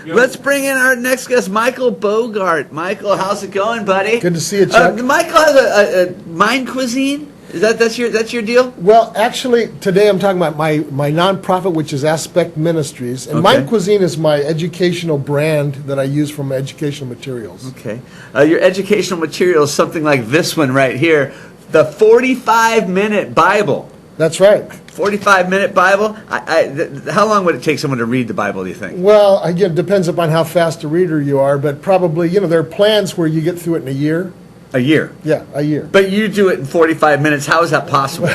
Let's bring in our next guest, Michael Bogart. Michael, how's it going, buddy? Good to see you, Chuck. Michael has a Mind Cuisine. That's your deal? Well, actually, today I'm talking about my nonprofit, which is Aspect Ministries, and Mind Cuisine is my educational brand that I use for my educational materials. Okay, your educational material is something like this one right here, the 45-minute Bible. That's right. 45-minute Bible. How long would it take someone to read the Bible, do you think? Well, again, it depends upon how fast a reader you are, but probably, there are plans where you get through it in a year. A year? Yeah, a year. But you do it in 45 minutes. How is that possible?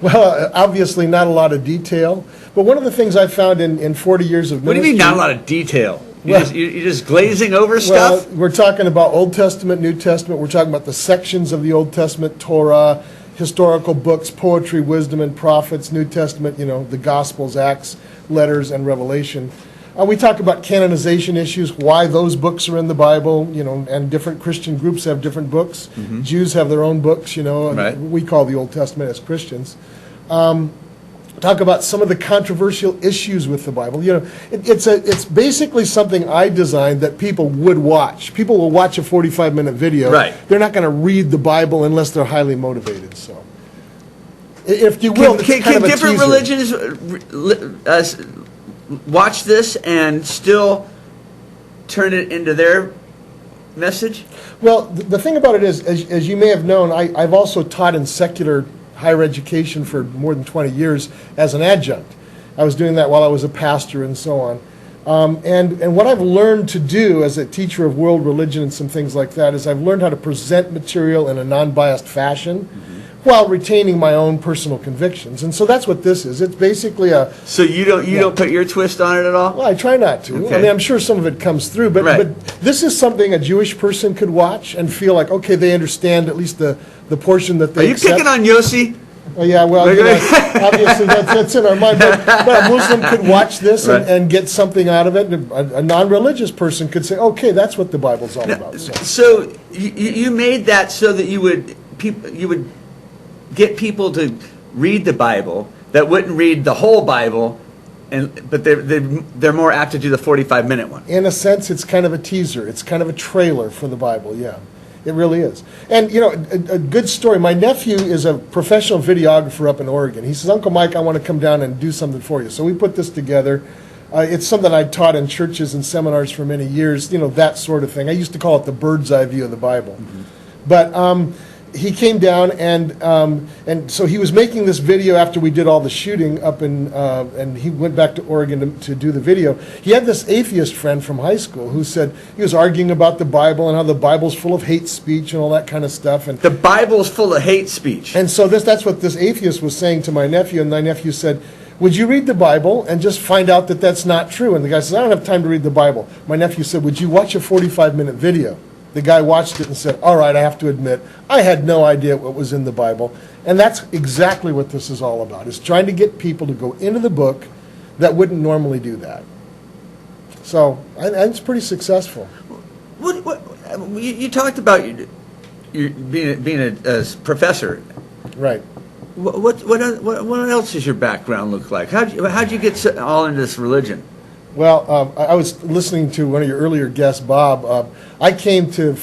Well, obviously not a lot of detail, but one of the things I found in 40 years of ministry... What do you mean not a lot of detail? You're just glazing over stuff? Well, we're talking about Old Testament, New Testament. We're talking about the sections of the Old Testament, Torah, historical books, poetry, wisdom, and prophets, New Testament, the Gospels, Acts, letters, and Revelation. We talk about canonization issues, why those books are in the Bible, and different Christian groups have different books. Mm-hmm. Jews have their own books, Right. We call the Old Testament as Christians. Talk about some of the controversial issues with the Bible. It's basically something I designed that people would watch. People will watch a 45-minute video. Right. They're not going to read the Bible unless they're highly motivated. So, if you will, can different religions watch this and still turn it into their message? Well, the thing about it is, as you may have known, I've also taught in secular higher education for more than 20 years as an adjunct. I was doing that while I was a pastor and so on. And what I've learned to do as a teacher of world religion and some things like that is I've learned how to present material in a non-biased fashion while retaining my own personal convictions. And so that's what this is. It's basically a... So you don't put your twist on it at all? Well, I try not to. Okay. I mean, I'm sure some of it comes through, but this is something a Jewish person could watch and feel like, okay, they understand at least the portion that they accept. Are you picking on Yossi? Oh, yeah, well, obviously that's in our mind. But a Muslim could watch this and get something out of it. A non-religious person could say, okay, that's what the Bible's all about. So you made that so that you would get people to read the Bible that wouldn't read the whole Bible, but they're more apt to do the 45-minute one. In a sense, it's kind of a teaser. It's kind of a trailer for the Bible, yeah. It really is. And, a good story. My nephew is a professional videographer up in Oregon. He says, Uncle Mike, I want to come down and do something for you. So we put this together. It's something I taught in churches and seminars for many years, that sort of thing. I used to call it the bird's eye view of the Bible. Mm-hmm. But he came down, and so he was making this video after we did all the shooting up in, and he went back to Oregon to do the video. He had this atheist friend from high school who said he was arguing about the Bible and how the Bible's full of hate speech and all that kind of stuff. And the Bible's full of hate speech. And so that's what this atheist was saying to my nephew, and my nephew said, would you read the Bible and just find out that that's not true? And the guy says, I don't have time to read the Bible. My nephew said, would you watch a 45-minute video? The guy watched it and said, all right, I have to admit, I had no idea what was in the Bible. And that's exactly what this is all about, is trying to get people to go into the book that wouldn't normally do that. So, and it's pretty successful. What you talked about you being a professor. Right. What else does your background look like? How'd you get all into this religion? Well, I was listening to one of your earlier guests, Bob. I came to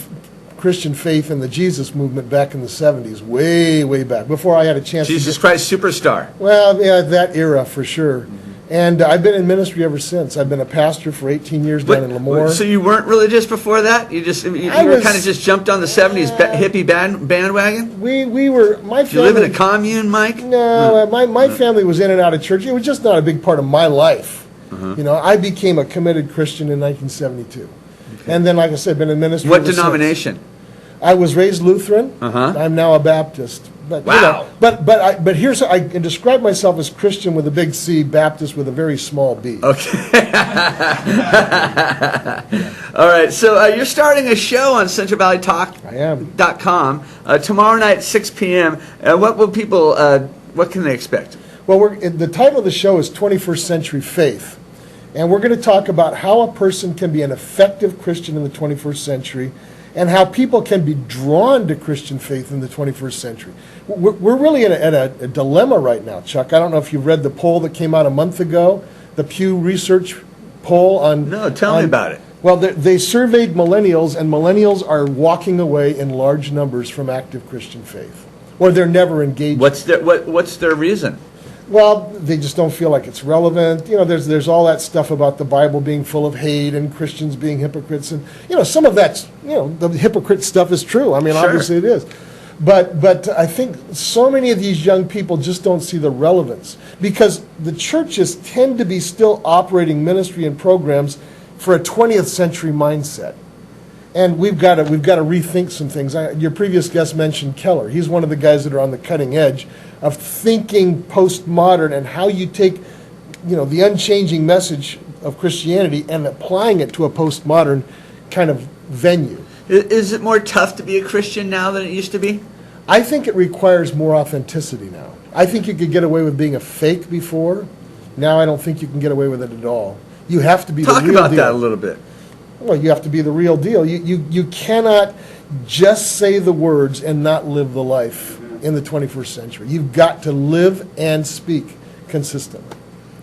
Christian faith in the Jesus movement back in the 70s, way, way back, before I had a chance Jesus Christ Superstar. Well, yeah, that era for sure. Mm-hmm. And I've been in ministry ever since. I've been a pastor for 18 years down in Lemoore. So you weren't religious before that? You were kind of just jumped on the 70s hippie bandwagon? We were, my family... Did you live in a commune, Mike? No, my family was in and out of church. It was just not a big part of my life. I became a committed Christian in 1972. Okay. And then, like I said, been in ministry. What denomination? I was raised Lutheran. I'm now a Baptist. But, wow. But here's how I can describe myself as Christian with a big C, Baptist with a very small B. Okay. All right. So you're starting a show on CentralValleyTalk.com tomorrow night at 6 p.m. What will people? What can they expect? Well, the title of the show is 21st Century Faith. And we're going to talk about how a person can be an effective Christian in the 21st century and how people can be drawn to Christian faith in the 21st century. We're really at a dilemma right now, Chuck. I don't know if you've read the poll that came out a month ago, the Pew Research poll on... No, tell me about it. Well, they surveyed millennials, and millennials are walking away in large numbers from active Christian faith, or they're never engaged. What's their reason? Well, they just don't feel like it's relevant. You know, there's all that stuff about the Bible being full of hate and Christians being hypocrites, and some of that's, the hypocrite stuff is true. I mean, Sure. Obviously it is. But I think so many of these young people just don't see the relevance, because the churches tend to be still operating ministry and programs for a 20th century mindset. And we've got to rethink some things. Your previous guest mentioned Keller. He's one of the guys that are on the cutting edge of thinking postmodern and how you take, the unchanging message of Christianity and applying it to a postmodern kind of venue. Is it more tough to be a Christian now than it used to be? I think it requires more authenticity now. I think you could get away with being a fake before. Now I don't think you can get away with it at all. You have to be the real deal. Talk about that a little bit. Well, you have to be the real deal. You cannot just say the words and not live the life in the 21st century. You've got to live and speak consistently.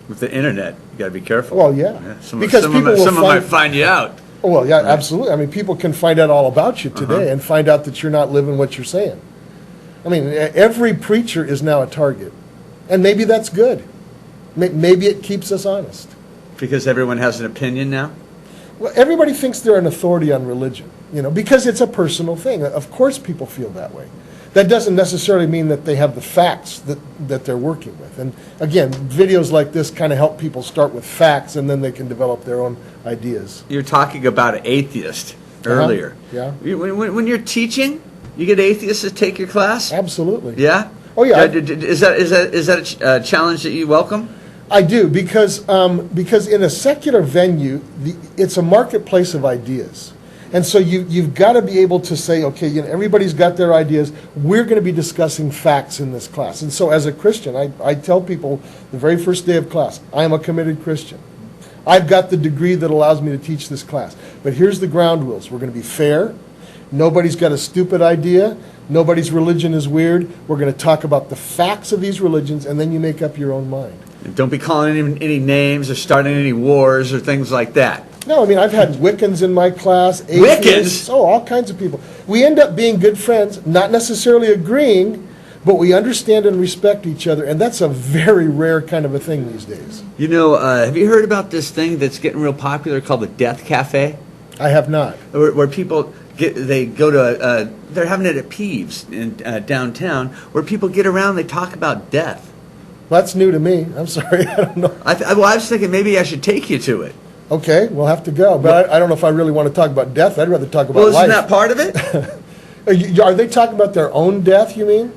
With the internet, you got to be careful. Well, yeah. Because someone might find you out. Oh, well, yeah, absolutely. I mean, people can find out all about you today and find out that you're not living what you're saying. I mean, every preacher is now a target. And maybe that's good. Maybe it keeps us honest. Because everyone has an opinion now? Well, everybody thinks they're an authority on religion, because it's a personal thing. Of course people feel that way. That doesn't necessarily mean that they have the facts that they're working with. And again, videos like this kind of help people start with facts, and then they can develop their own ideas. You're talking about an atheist earlier. Yeah. When you're teaching, you get atheists to take your class? Absolutely. Yeah? Oh, yeah. Is that a challenge that you welcome? I do, because in a secular venue, it's a marketplace of ideas. And so you've got to be able to say, okay, everybody's got their ideas. We're going to be discussing facts in this class. And so as a Christian, I tell people the very first day of class, I am a committed Christian. I've got the degree that allows me to teach this class. But here's the ground rules. We're going to be fair. Nobody's got a stupid idea. Nobody's religion is weird. We're going to talk about the facts of these religions, and then you make up your own mind. And don't be calling any names or starting any wars or things like that. No, I mean, I've had Wiccans in my class. Wiccans? Atheists, all kinds of people. We end up being good friends, not necessarily agreeing, but we understand and respect each other, and that's a very rare kind of a thing these days. Have you heard about this thing that's getting real popular called the Death Cafe? I have not. Where people they're having it at Peeves in downtown, where people get around, they talk about death. Well, that's new to me. I'm sorry, I don't know. I was thinking maybe I should take you to it. Okay, we'll have to go. But I don't know if I really want to talk about death. I'd rather talk about life. Well, isn't life. that part of it? Are they talking about their own death, you mean?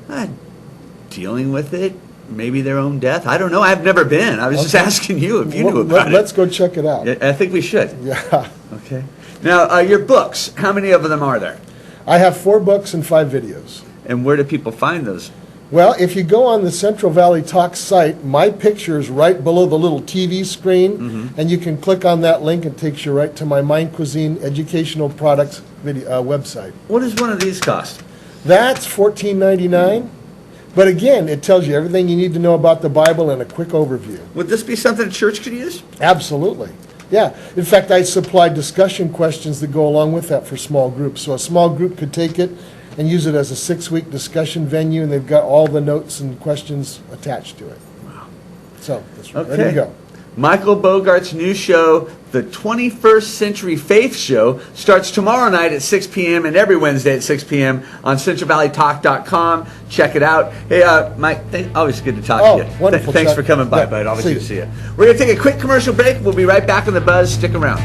Dealing with it, maybe their own death. I don't know. I've never been. I was just asking you if you knew about it. Let's go check it out. I think we should. Yeah. Okay. Now, your books, how many of them are there? I have 4 books and 5 videos. And where do people find those? Well, if you go on the Central Valley Talk site, my picture is right below the little TV screen, and you can click on that link. It takes you right to my Mind Cuisine educational products website. What does one of these cost? That's $14.99. But again, it tells you everything you need to know about the Bible and a quick overview. Would this be something a church could use? Absolutely. Yeah. In fact, I supply discussion questions that go along with that for small groups. So a small group could take it and use it as a 6-week discussion venue, and they've got all the notes and questions attached to it. Wow. So, there you go. Michael Bogart's new show, The 21st Century Faith Show, starts tomorrow night at 6 p.m. and every Wednesday at 6 p.m. on CentralValleyTalk.com. Check it out. Hey, Mike, always good to talk to you. Wonderful. Thanks for coming by, bud. Always good to see you. We're going to take a quick commercial break. We'll be right back on The Buzz. Stick around.